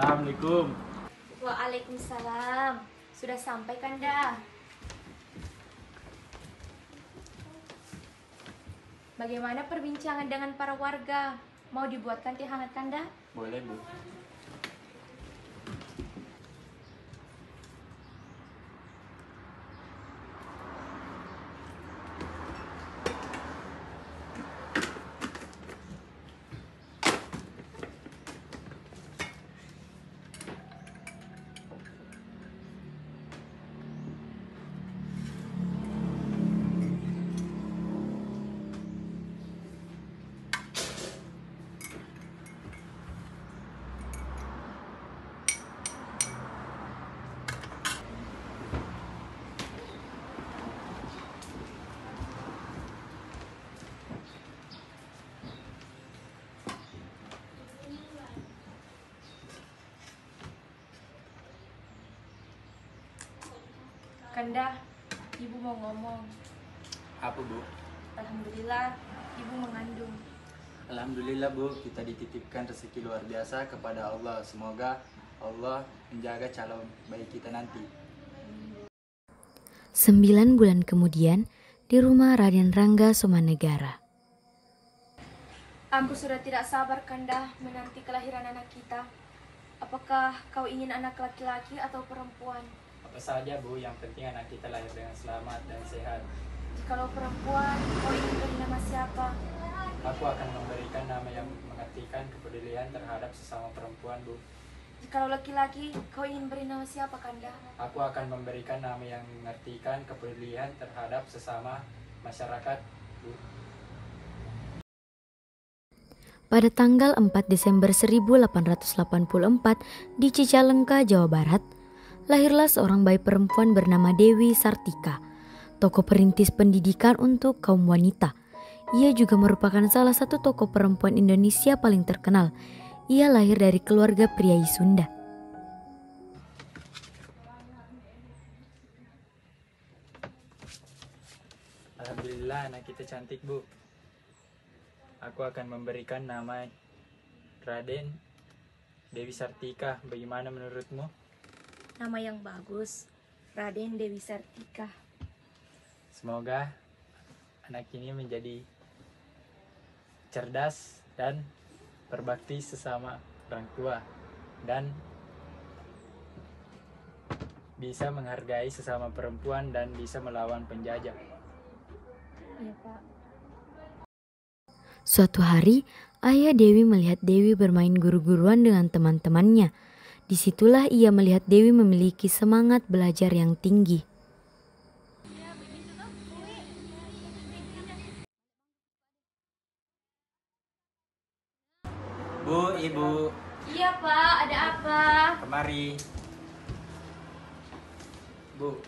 Assalamualaikum. Waalaikumsalam. Sudah sampai Kanda? Bagaimana perbincangan dengan para warga? Mau dibuatkan teh hangat Kanda? Boleh, Bu. Kanda, ibu mau ngomong. Apa, Bu? Alhamdulillah, ibu mengandung. Alhamdulillah, Bu, kita dititipkan rezeki luar biasa kepada Allah. Semoga Allah menjaga calon bayi kita nanti. 9 bulan kemudian, di rumah Raden Rangga Somanegara. Aku sudah tidak sabar Kanda menanti kelahiran anak kita. Apakah kau ingin anak laki-laki atau perempuan? Apa saja, Bu, yang penting anak kita lahir dengan selamat dan sehat. Jikalau perempuan, kau ingin beri nama siapa? Aku akan memberikan nama yang mengartikan kepedulian terhadap sesama perempuan, Bu. Jikalau laki-laki, kau ingin beri nama siapa Kanda? Aku akan memberikan nama yang mengartikan kepedulian terhadap sesama masyarakat, Bu. Pada tanggal 4 Desember 1884 di Cicalengka, Jawa Barat, lahirlah seorang bayi perempuan bernama Dewi Sartika, tokoh perintis pendidikan untuk kaum wanita. Ia juga merupakan salah satu tokoh perempuan Indonesia paling terkenal. Ia lahir dari keluarga priai Sunda. Alhamdulillah anak kita cantik, Bu. Aku akan memberikan nama Raden Dewi Sartika. Bagaimana menurutmu? Nama yang bagus, Raden Dewi Sartika. Semoga anak ini menjadi cerdas dan berbakti sesama orang tua dan bisa menghargai sesama perempuan dan bisa melawan penjajah. Iya Pak. Suatu hari, ayah Dewi melihat Dewi bermain guru-guruan dengan teman-temannya. Disitulah ia melihat Dewi memiliki semangat belajar yang tinggi. Bu, Ibu, Iya Pak, ada apa? kemari. Bu,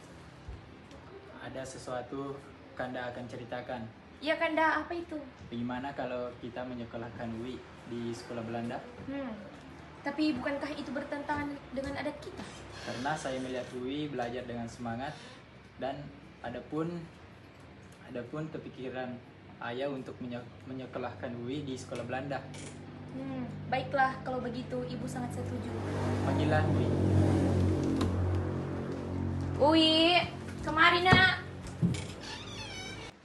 ada sesuatu Kanda akan ceritakan. Iya Kanda, apa itu? Bagaimana kalau kita menyekolahkan Wi di sekolah Belanda? Tapi bukankah itu bertentangan dengan adat kita? Karena saya melihat Wi belajar dengan semangat dan adapun kepikiran ayah untuk menyekolahkan Wi di sekolah Belanda. Baiklah, kalau begitu ibu sangat setuju. Panggilan Wi. Uwi, kemari nak.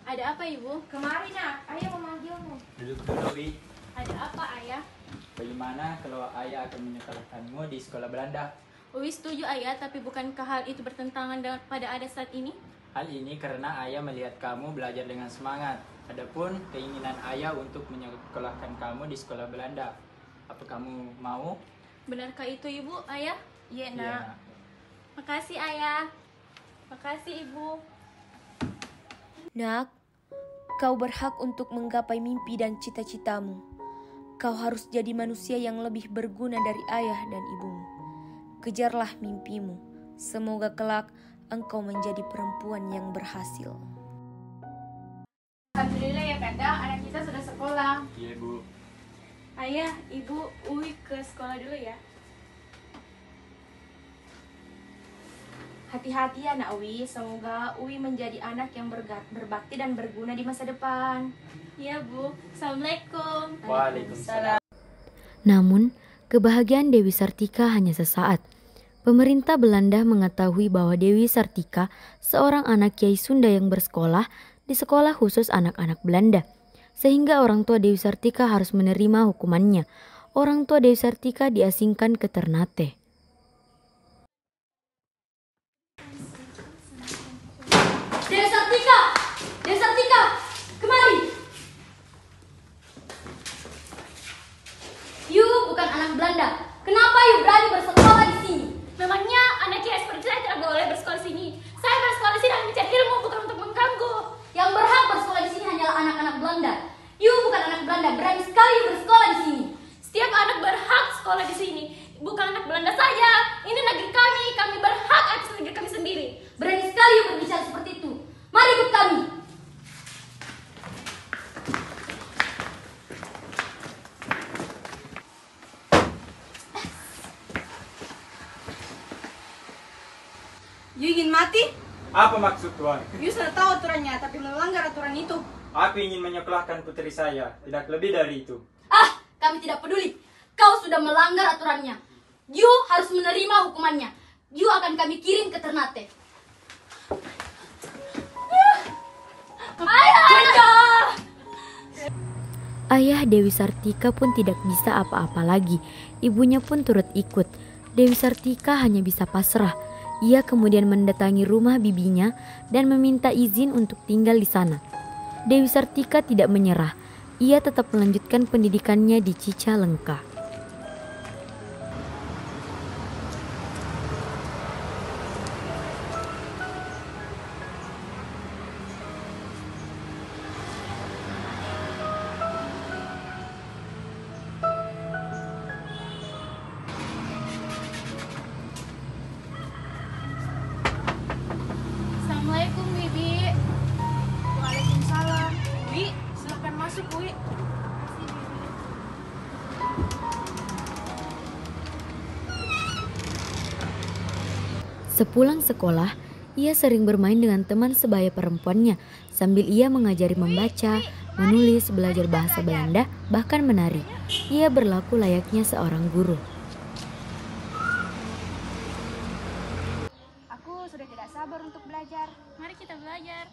Ada apa ibu? Kemari nak, ayah memanggilmu. Duduk dulu, Wi. Ada apa ayah? Bagaimana kalau ayah akan menyekolahkanmu di sekolah Belanda? Uwi setuju ayah, tapi bukankah hal itu bertentangan dengan pada adat saat ini? Hal ini karena ayah melihat kamu belajar dengan semangat. Adapun keinginan ayah untuk menyekolahkan kamu di sekolah Belanda. Apa kamu mau? Benarkah itu ibu, ayah? Iya Iya, nak. Nak. Makasih ayah. Makasih ibu. Nak, kau berhak untuk menggapai mimpi dan cita-citamu. Kau harus jadi manusia yang lebih berguna dari ayah dan ibumu. Kejarlah mimpimu. Semoga kelak engkau menjadi perempuan yang berhasil. Alhamdulillah ya Kanda, anak kita sudah sekolah. Iya, Bu. Ayah, ibu, Uwi ke sekolah dulu ya. Hati-hati ya nak Uwi, semoga Uwi menjadi anak yang berbakti dan berguna di masa depan. Iya bu. Assalamualaikum. Waalaikumsalam. Namun, Kebahagiaan Dewi Sartika hanya sesaat. Pemerintah Belanda mengetahui bahwa Dewi Sartika seorang anak Kiai Sunda yang bersekolah di sekolah khusus anak-anak Belanda. Sehingga orang tua Dewi Sartika harus menerima hukumannya. Orang tua Dewi Sartika diasingkan ke Ternate. Dewi Sartika! Dewi Sartika! Kemari! You bukan anak Belanda. Kenapa you berani bersekolah di sini? Memangnya anak kiai seperti saya tidak boleh bersekolah di sini? Saya bersekolah di sini hanya mencari ilmu, bukan untuk mengganggu. Yang berhak bersekolah di sini hanyalah anak-anak Belanda. You bukan anak Belanda. Berani sekali you bersekolah di sini. Setiap anak berhak sekolah di sini, bukan anak Belanda saja. Ini negeri kami berhak atas negeri kami sendiri. Berani sekali you berbicara seperti itu. Mari ikut kami. You ingin mati? Apa maksud Tuan? You sudah tahu aturannya, tapi melanggar aturan itu. Aku ingin menyekolahkan putri saya, tidak lebih dari itu. Ah, kami tidak peduli. Kau sudah melanggar aturannya. You harus menerima hukumannya. You akan kami kirim ke Ternate. Ayah! Ayah Dewi Sartika pun tidak bisa apa-apa lagi. Ibunya pun turut ikut. Dewi Sartika hanya bisa pasrah. Ia kemudian mendatangi rumah bibinya dan meminta izin untuk tinggal di sana. Dewi Sartika tidak menyerah. Ia tetap melanjutkan pendidikannya di Cicalengka. Assalamualaikum, Bibi. Waalaikumsalam. Wi, silakan masuk, Wi. Sepulang sekolah, ia sering bermain dengan teman sebaya perempuannya sambil ia mengajari membaca, menulis, belajar bahasa Belanda, bahkan menari. Ia berlaku layaknya seorang guru. Aku sudah tidak sabar untuk belajar. Mari kita belajar.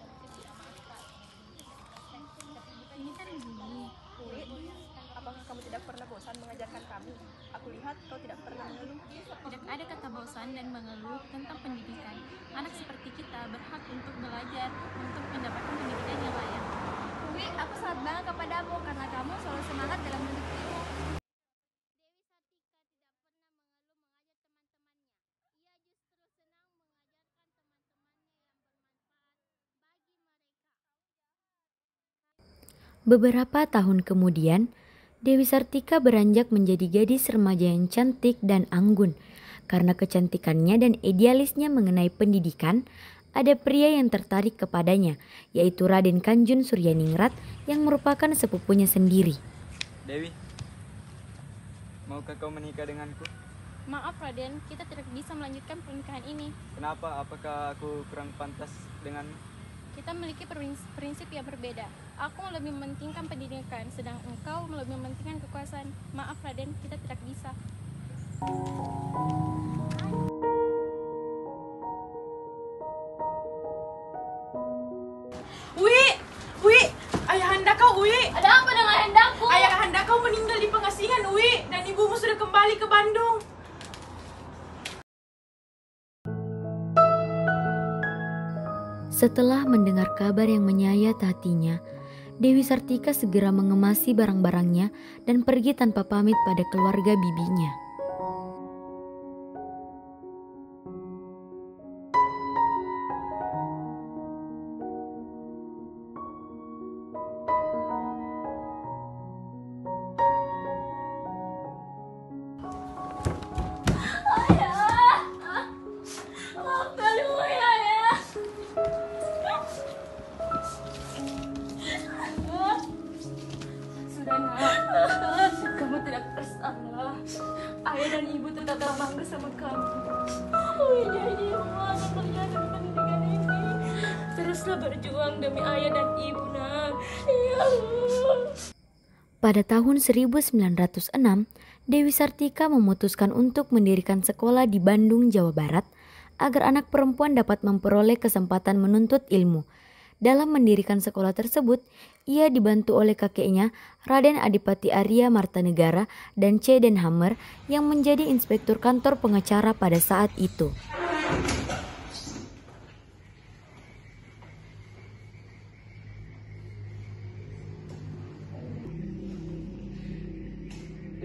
Ini kan Bibi. Wi, apakah kamu tidak pernah bosan mengajarkan kami? Aku lihat kau tidak pernah mengeluh. Tidak ada kata bosan dan mengeluh tentang pendidikan. Anak seperti kita berhak untuk belajar, untuk mendapatkan pendidikan yang layak. Wi, aku sangat bangga kepadamu karena kamu selalu semangat dalam menuntut ilmu. Beberapa tahun kemudian, Dewi Sartika beranjak menjadi gadis remaja yang cantik dan anggun. Karena kecantikannya dan idealisnya mengenai pendidikan, ada pria yang tertarik kepadanya, yaitu Raden Kanjun Suryaningrat yang merupakan sepupunya sendiri. Dewi, maukah kau menikah denganku? Maaf Raden, kita tidak bisa melanjutkan pernikahan ini. Kenapa? Apakah aku kurang pantas denganmu? Kita memiliki prinsip yang berbeda. Aku lebih mementingkan pendidikan, sedang engkau lebih mementingkan kekuasaan. Maaf Raden, kita tidak bisa. Wi, ayahanda kau, Wi. Ada apa dengan ayahku? Ayahanda kau meninggal di Pengasihan, Wi, dan ibumu sudah kembali ke Bandung. Setelah mendengar kabar yang menyayat hatinya, Dewi Sartika segera mengemasi barang-barangnya dan pergi tanpa pamit pada keluarga bibinya. Sudah nak, kamu tidak bersalah. Ayah dan ibu tetap bangga sama kamu. Janji akan berjuang demi pendidikan ini. Teruslah berjuang demi ayah dan ibu nak. Ya Allah. Pada tahun 1906, Dewi Sartika memutuskan untuk mendirikan sekolah di Bandung, Jawa Barat, agar anak perempuan dapat memperoleh kesempatan menuntut ilmu. Dalam mendirikan sekolah tersebut, ia dibantu oleh kakeknya, Raden Adipati Arya Martanegara dan C. Den Hammer yang menjadi inspektur kantor pengacara pada saat itu.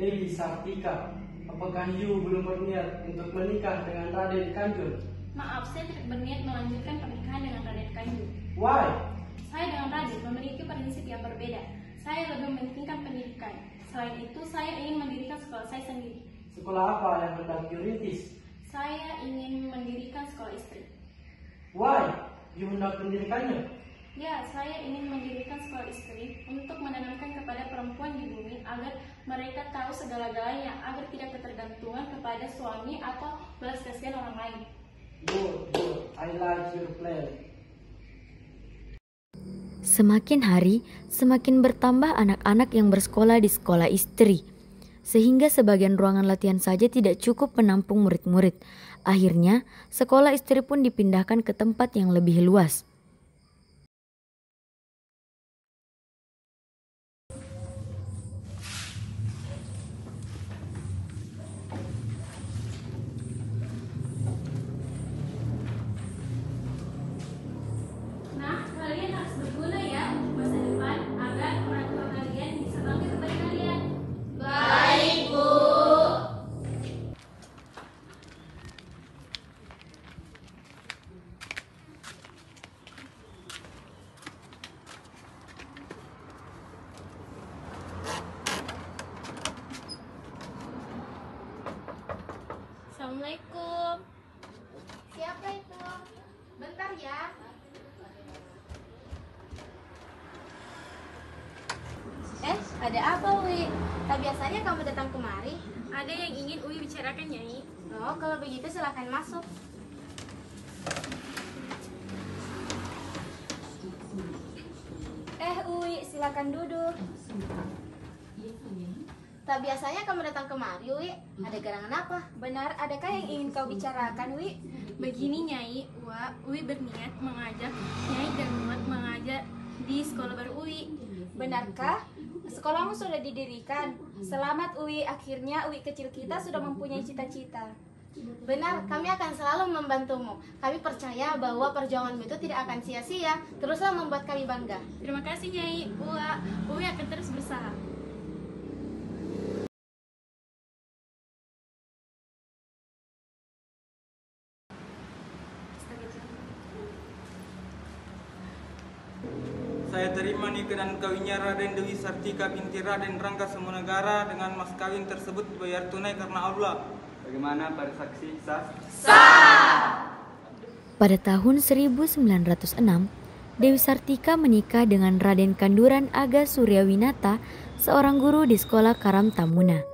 Dewi Sartika, apakah you belum berniat untuk menikah dengan Raden Kanjur? Maaf, saya tidak berniat melanjutkan pernikahan dengan Raden Kanjur. Why? Saya dengan Raden memiliki prinsip yang berbeda. Saya lebih mementingkan pendidikan. Selain itu, saya ingin mendirikan sekolah saya sendiri. Sekolah apa yang hendak you rintis? Saya ingin mendirikan sekolah istri. Why? You hendak mendirikannya? Ya, saya ingin mendirikan sekolah istri untuk menanamkan kepada perempuan di bumi agar mereka tahu segala-galanya, agar tidak ketergantungan kepada suami atau belas kasihan orang lain. Good. I like your plan. Semakin hari, semakin bertambah anak-anak yang bersekolah di sekolah istri. Sehingga sebagian ruangan latihan saja tidak cukup menampung murid-murid. Akhirnya, sekolah istri pun dipindahkan ke tempat yang lebih luas. Nah, kalian harus berguna ya untuk masa depan agar orang tua kalian bisa bangga kepada kalian. Baik, Bu. Assalamualaikum. Siapa itu? Bentar ya. Ada apa, Wi? Tak biasanya kamu datang kemari? Ada yang ingin Uwi bicarakan, Nyai. Oh, kalau begitu silakan masuk. Uwi, silakan duduk. Tak biasanya kamu datang kemari, Wi. Ada gerangan apa? Benar, adakah yang ingin kau bicarakan, Wi? Begini, Nyai, Uwi berniat mengajak Nyai dan Muat mengajar di sekolah baru Uwi. Benarkah? Sekolahmu sudah didirikan. Selamat, Uwi. Akhirnya Uwi kecil kita sudah mempunyai cita-cita. Benar, kami akan selalu membantumu. Kami percaya bahwa perjuanganmu itu tidak akan sia-sia. Teruslah membuat kami bangga. Terima kasih, Nyai. Uwi akan terus berusaha. Saya terima nikah dan kawinnya Raden Dewi Sartika binti Raden Rangga Semonegara dengan mas kawin tersebut dibayar tunai karena Allah. Bagaimana para saksi sah? Pada tahun 1906, Dewi Sartika menikah dengan Raden Kanduran Aga Suryawinata, seorang guru di sekolah Karam Tamuna.